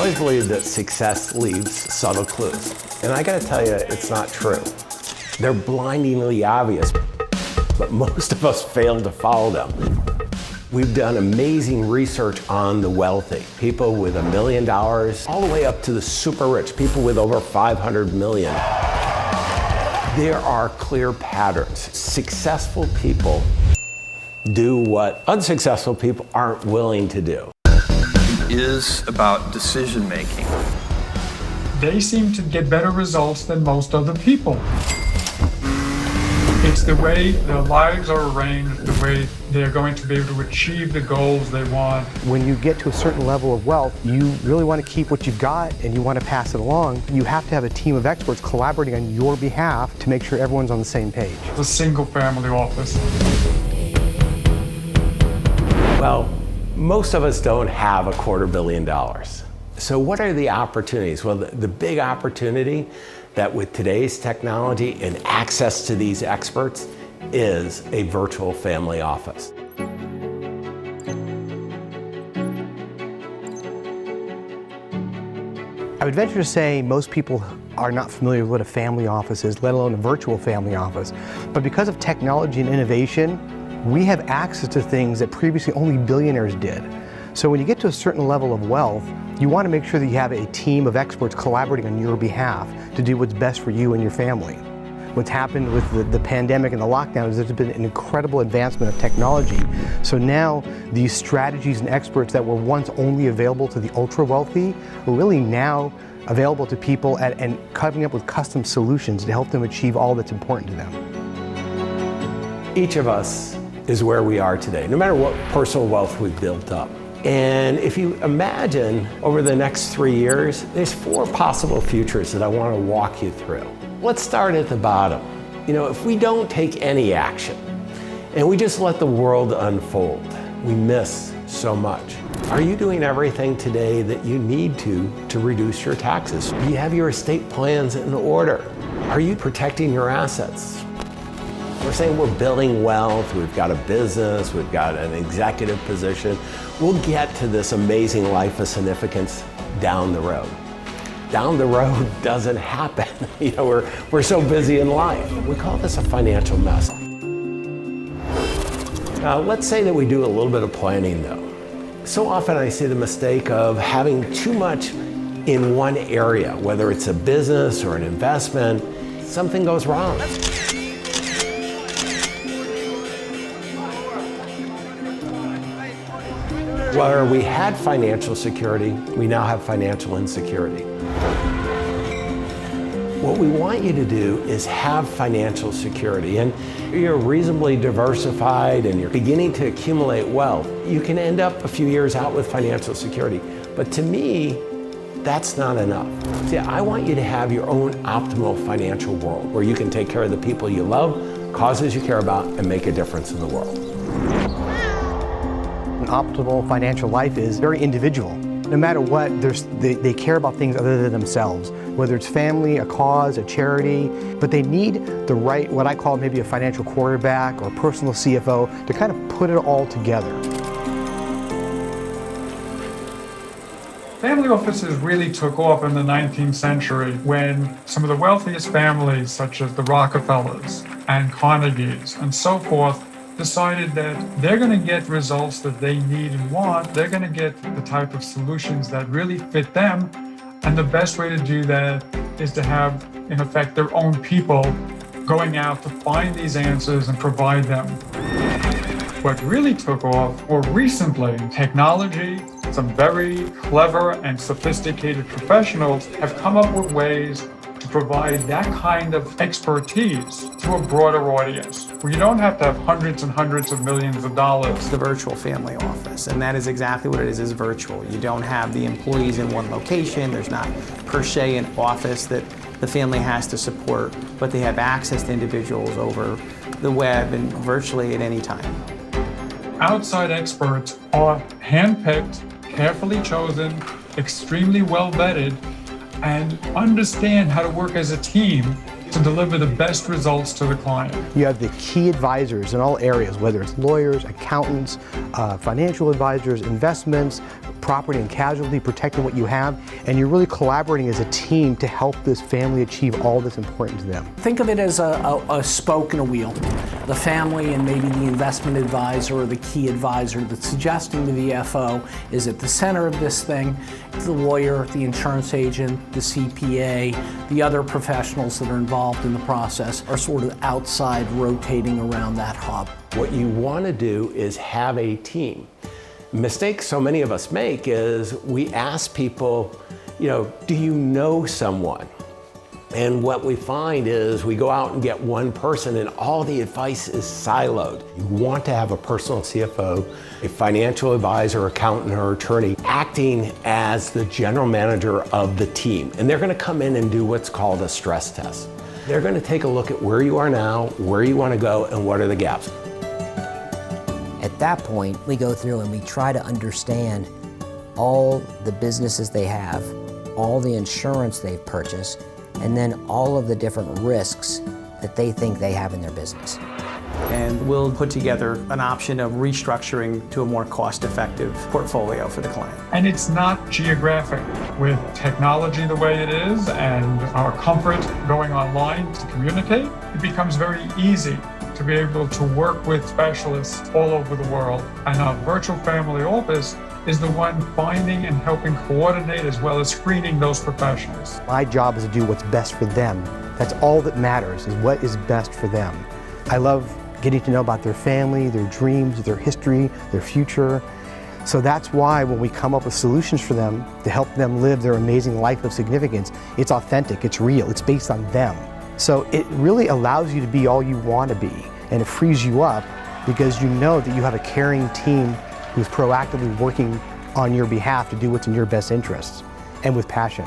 always believed that success leaves subtle clues. And I gotta tell you, it's not true. They're blindingly obvious, but most of us fail to follow them. We've done amazing research on the wealthy, people with $1 million, all the way up to the super rich, people with over 500 million. There are clear patterns. Successful people do what unsuccessful people aren't willing to do. It is about decision making. They seem to get better results than most other people. It's the way their lives are arranged, the way they're going to be able to achieve the goals they want. When you get to a certain level of wealth, you really want to keep what you've got and you want to pass it along. You have to have a team of experts collaborating on your behalf to make sure everyone's on the same page. It's a single family office. Well, most of us don't have $250 million. So what are the opportunities? Well, the big opportunity that with today's technology and access to these experts is a virtual family office. I would venture to say most people are not familiar with what a family office is, let alone a virtual family office. But because of technology and innovation, we have access to things that previously only billionaires did. So when you get to a certain level of wealth, you want to make sure that you have a team of experts collaborating on your behalf to do what's best for you and your family. What's happened with the pandemic and the lockdown is there's been an incredible advancement of technology. So now these strategies and experts that were once only available to the ultra wealthy are really now available to people and coming up with custom solutions to help them achieve all that's important to them. Each of us is where we are today, no matter what personal wealth we've built up. And if you imagine over the next 3 years, there's 4 possible futures that I want to walk you through. Let's start at the bottom. You know, if we don't take any action and we just let the world unfold, we miss so much. Are you doing everything today that you need to reduce your taxes? Do you have your estate plans in order? Are you protecting your assets? We're saying we're building wealth, we've got a business, we've got an executive position. We'll get to this amazing life of significance down the road. Down the road doesn't happen. You know, we're so busy in life. We call this a financial mess. Now, let's say that we do a little bit of planning though. So often I see the mistake of having too much in one area, whether it's a business or an investment, something goes wrong. Where we had financial security, we now have financial insecurity. What we want you to do is have financial security, and you're reasonably diversified and you're beginning to accumulate wealth. You can end up a few years out with financial security, but to me, that's not enough. See, I want you to have your own optimal financial world where you can take care of the people you love, causes you care about, and make a difference in the world. An optimal financial life is very individual. No matter what, they care about things other than themselves, whether it's family, a cause, a charity, but they need the right, what I call maybe a financial quarterback or a personal CFO to kind of put it all together. Family offices really took off in the 19th century when some of the wealthiest families, such as the Rockefellers and Carnegies and so forth, decided that they're going to get results that they need and want. They're going to get the type of solutions that really fit them. And the best way to do that is to have, in effect, their own people going out to find these answers and provide them. What really took off more recently, technology, some very clever and sophisticated professionals have come up with ways to provide that kind of expertise to a broader audience, where you don't have to have hundreds and hundreds of millions of dollars. The virtual family office, and that is exactly what it is virtual. You don't have the employees in one location. There's not per se an office that the family has to support, but they have access to individuals over the web and virtually at any time. Outside experts are handpicked, carefully chosen, extremely well vetted, and understand how to work as a team to deliver the best results to the client. You have the key advisors in all areas, whether it's lawyers, accountants, financial advisors, investments, property and casualty, protecting what you have, and you're really collaborating as a team to help this family achieve all that's important to them. Think of it as a spoke in a wheel. The family and maybe the investment advisor or the key advisor that's suggesting the VFO is at the center of this thing. The lawyer, the insurance agent, the CPA, the other professionals that are involved in the process are sort of outside rotating around that hub. What you want to do is have a team. Mistake so many of us make is we ask people, do you know someone? And what we find is we go out and get one person and all the advice is siloed. You want to have a personal CFO, a financial advisor, accountant, or attorney acting as the general manager of the team. And they're going to come in and do what's called a stress test. They're going to take a look at where you are now, where you want to go, and what are the gaps. At that point, we go through and we try to understand all the businesses they have, all the insurance they've purchased, and then all of the different risks that they think they have in their business. And we'll put together an option of restructuring to a more cost-effective portfolio for the client. And it's not geographic. With technology the way it is and our comfort going online to communicate, it becomes very easy to be able to work with specialists all over the world. And our virtual family office is the one finding and helping coordinate as well as screening those professionals. My job is to do what's best for them. That's all that matters, is what is best for them. I love getting to know about their family, their dreams, their history, their future. So that's why when we come up with solutions for them to help them live their amazing life of significance, it's authentic, it's real, it's based on them. So it really allows you to be all you want to be, and it frees you up because you know that you have a caring team who's proactively working on your behalf to do what's in your best interests, and with passion.